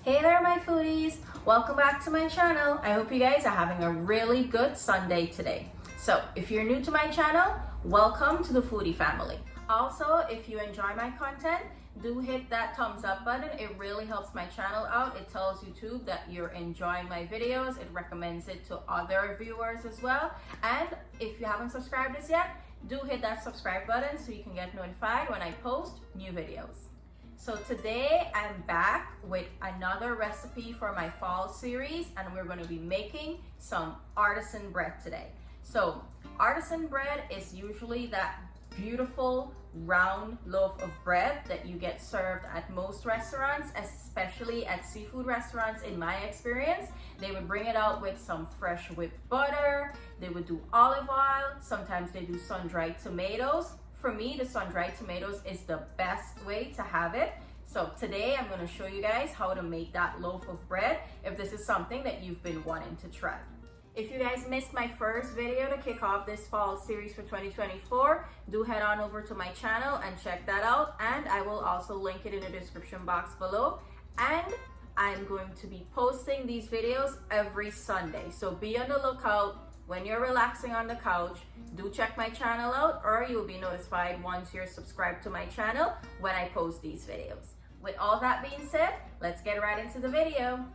Hey there my foodies, welcome back to my channel. I hope you guys are having a really good Sunday today. So if you're new to my channel, welcome to the foodie family. Also, if you enjoy my content, do hit that thumbs up button. It really helps my channel out. It tells YouTube that you're enjoying my videos. It recommends it to other viewers as well. And if you haven't subscribed as yet, do hit that subscribe button so you can get notified when I post new videos. So today I'm back with another recipe for my fall series, and we're going to be making some artisan bread today. So artisan bread is usually that beautiful round loaf of bread that you get served at most restaurants, especially at seafood restaurants. In my experience, they would bring it out with some fresh whipped butter. They would do olive oil. Sometimes they do sun-dried tomatoes. For me, the sun-dried tomatoes is the best way to have it. So today I'm going to show you guys how to make that loaf of bread if this is something that you've been wanting to try. If you guys missed my first video to kick off this fall series for 2024, do head on over to my channel and check that out. And I will also link it in the description box below. And I'm going to be posting these videos every Sunday. So be on the lookout. When you're relaxing on the couch, do check my channel out, or you'll be notified once you're subscribed to my channel when I post these videos. With all that being said, let's get right into the video.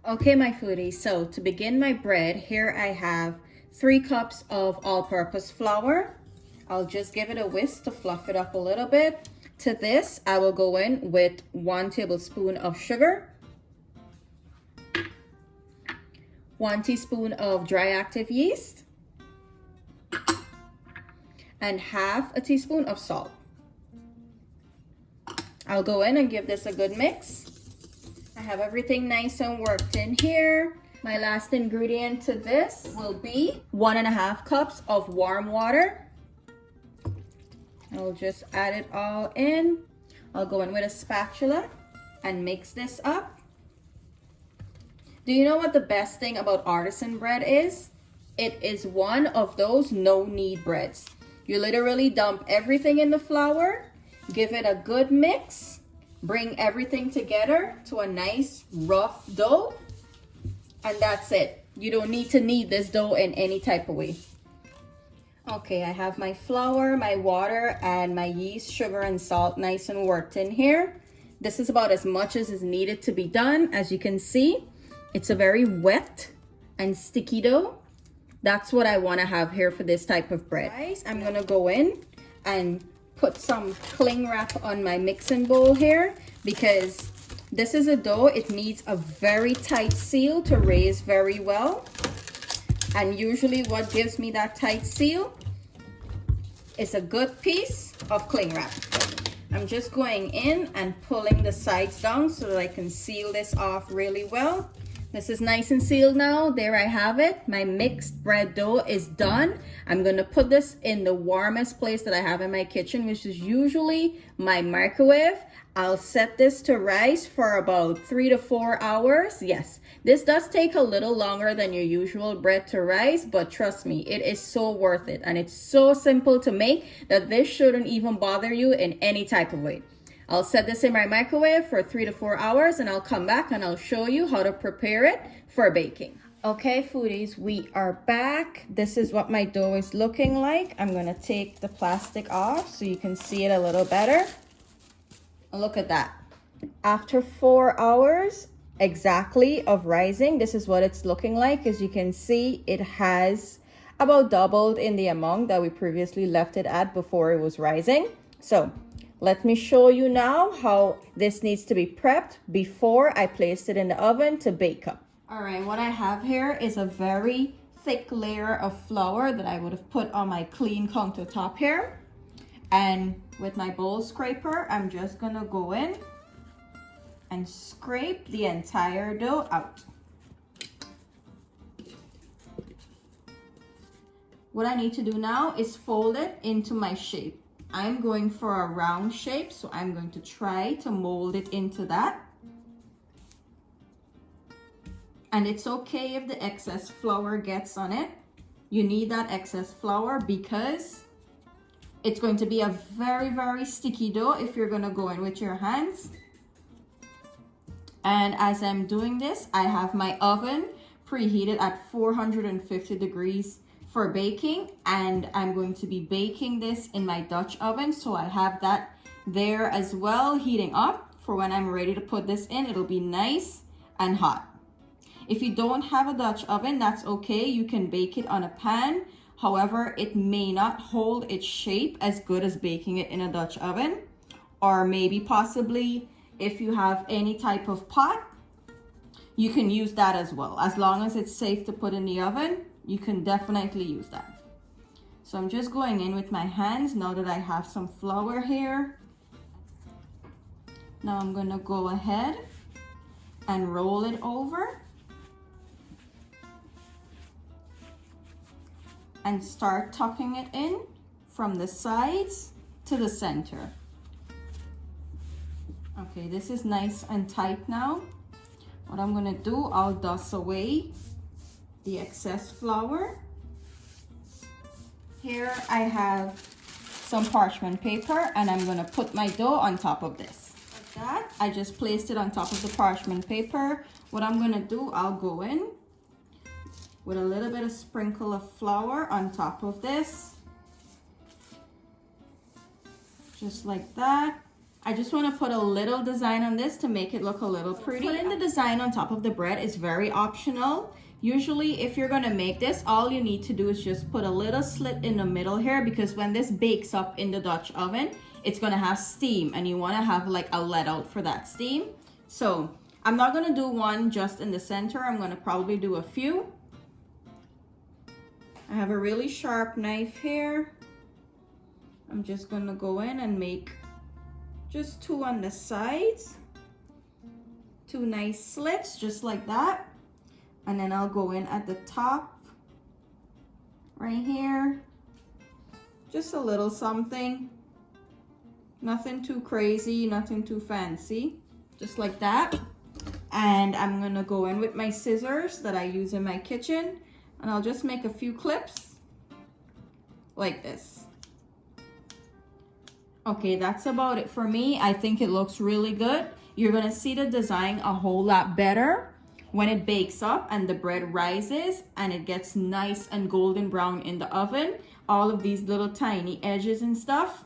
Okay, my foodies, so to begin my bread, here I have 3 cups of all-purpose flour. I'll just give it a whisk to fluff it up a little bit. To this, I will go in with 1 tablespoon of sugar, 1 teaspoon of dry active yeast, and half a teaspoon of salt. I'll go in and give this a good mix. I have everything nice and worked in here. My last ingredient to this will be 1.5 cups of warm water. I'll just add it all in. I'll go in with a spatula and mix this up. Do you know what the best thing about artisan bread is? It is one of those no-knead breads. You literally dump everything in the flour, give it a good mix, bring everything together to a nice rough dough, and that's it. You don't need to knead this dough in any type of way. Okay, I have my flour, my water, and my yeast, sugar, and salt nice and worked in here. This is about as much as is needed to be done. As you can see, it's a very wet and sticky dough. That's what I want to have here for this type of bread. Guys, I'm going to go in and put some cling wrap on my mixing bowl here, because this is a dough. It needs a very tight seal to raise very well. And usually what gives me that tight seal is a good piece of cling wrap. I'm just going in and pulling the sides down so that I can seal this off really well. This is nice and sealed now. There I have it. My mixed bread dough is done. I'm going to put this in the warmest place that I have in my kitchen, which is usually my microwave. I'll set this to rise for about 3 to 4 hours. Yes, this does take a little longer than your usual bread to rise, but trust me, it is so worth it. And it's so simple to make that this shouldn't even bother you in any type of way. I'll set this in my microwave for 3 to 4 hours, and I'll come back and I'll show you how to prepare it for baking. Okay, foodies, we are back. This is what my dough is looking like. I'm going to take the plastic off so you can see it a little better. Look at that. After 4 hours exactly of rising, this is what it's looking like. As you can see, it has about doubled in the amount that we previously left it at before it was rising. So let me show you now how this needs to be prepped before I place it in the oven to bake up. All right, what I have here is a very thick layer of flour that I would have put on my clean countertop here. And with my bowl scraper, I'm just gonna go in and scrape the entire dough out. What I need to do now is fold it into my shape. I'm going for a round shape, so I'm going to try to mold it into that. And it's okay if the excess flour gets on it. You need that excess flour because it's going to be a very, very sticky dough if you're going to go in with your hands. And as I'm doing this, I have my oven preheated at 450 degrees for baking, and I'm going to be baking this in my Dutch oven. So I have that there as well, heating up for when I'm ready to put this in. It'll be nice and hot. If you don't have a Dutch oven, that's okay. You can bake it on a pan. However, it may not hold its shape as good as baking it in a Dutch oven, or maybe possibly if you have any type of pot, you can use that as well. As long as it's safe to put in the oven, you can definitely use that. So I'm just going in with my hands now that I have some flour here. Now I'm gonna go ahead and roll it over and start tucking it in from the sides to the center. Okay, this is nice and tight now. What I'm gonna do, I'll dust away the excess flour. Here I have some parchment paper, and I'm gonna put my dough on top of this. Like that, I just placed it on top of the parchment paper. What I'm gonna do, I'll go in with a little bit of sprinkle of flour on top of this. Just like that. I just want to put a little design on this to make it look a little pretty. Putting the design on top of the bread is very optional. Usually if you're going to make this, all you need to do is just put a little slit in the middle here, because when this bakes up in the Dutch oven, it's going to have steam, and you want to have like a let out for that steam. So I'm not going to do one just in the center. I'm going to probably do a few. I have a really sharp knife here. I'm just going to go in and make just 2 on the sides, 2 nice slits, just like that. And then I'll go in at the top, right here. Just a little something. Nothing too crazy, nothing too fancy. Just like that. And I'm gonna go in with my scissors that I use in my kitchen, and I'll just make a few clips like this. Okay, that's about it for me. I think it looks really good. You're gonna see the design a whole lot better when it bakes up and the bread rises and it gets nice and golden brown in the oven. All of these little tiny edges and stuff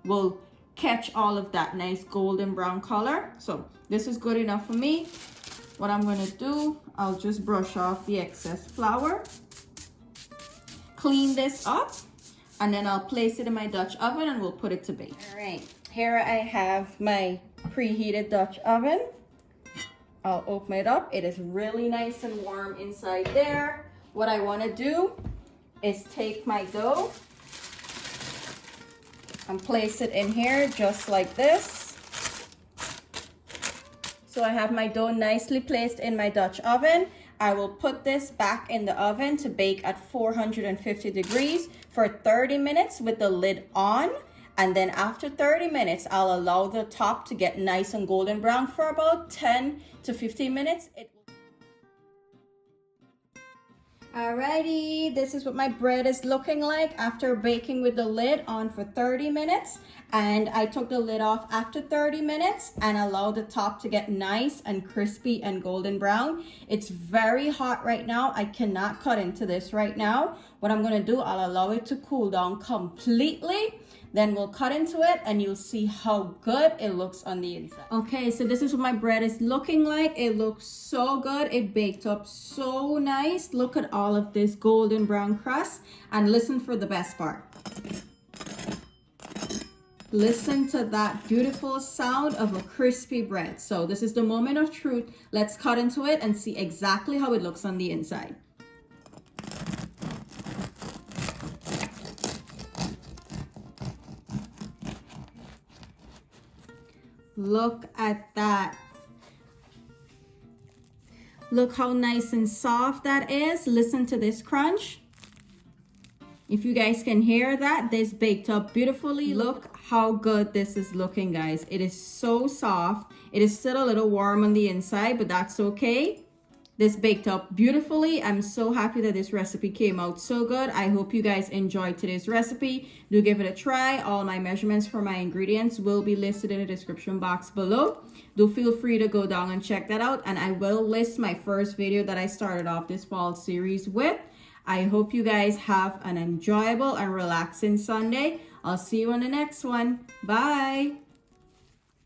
will catch all of that nice golden brown color. So this is good enough for me. What I'm gonna do, I'll just brush off the excess flour, clean this up, and then I'll place it in my Dutch oven and we'll put it to bake. All right, here I have my preheated Dutch oven. I'll open it up. It is really nice and warm inside there. What I want to do is take my dough and place it in here just like this. So I have my dough nicely placed in my Dutch oven. I will put this back in the oven to bake at 450 degrees for 30 minutes with the lid on. And then after 30 minutes, I'll allow the top to get nice and golden brown for about 10 to 15 minutes. Alrighty, this is what my bread is looking like after baking with the lid on for 30 minutes. And I took the lid off after 30 minutes and allowed the top to get nice and crispy and golden brown. It's very hot right now. I cannot cut into this right now. What I'm gonna do, I'll allow it to cool down completely. Then we'll cut into it and you'll see how good it looks on the inside. Okay, so this is what my bread is looking like. It looks so good. It baked up so nice. Look at all of this golden brown crust. And listen for the best part. Listen to that beautiful sound of a crispy bread. So this is the moment of truth. Let's cut into it and see exactly how it looks on the inside. Look at that. Look how nice and soft that is. Listen to this crunch. If you guys can hear that, this baked up beautifully. Look how good this is looking, guys. It is so soft. It is still a little warm on the inside, but that's okay. This baked up beautifully. I'm so happy that this recipe came out so good. I hope you guys enjoyed today's recipe. Do give it a try. All my measurements for my ingredients will be listed in the description box below. Do feel free to go down and check that out. And I will list my first video that I started off this fall series with. I hope you guys have an enjoyable and relaxing Sunday. I'll see you on the next one. Bye.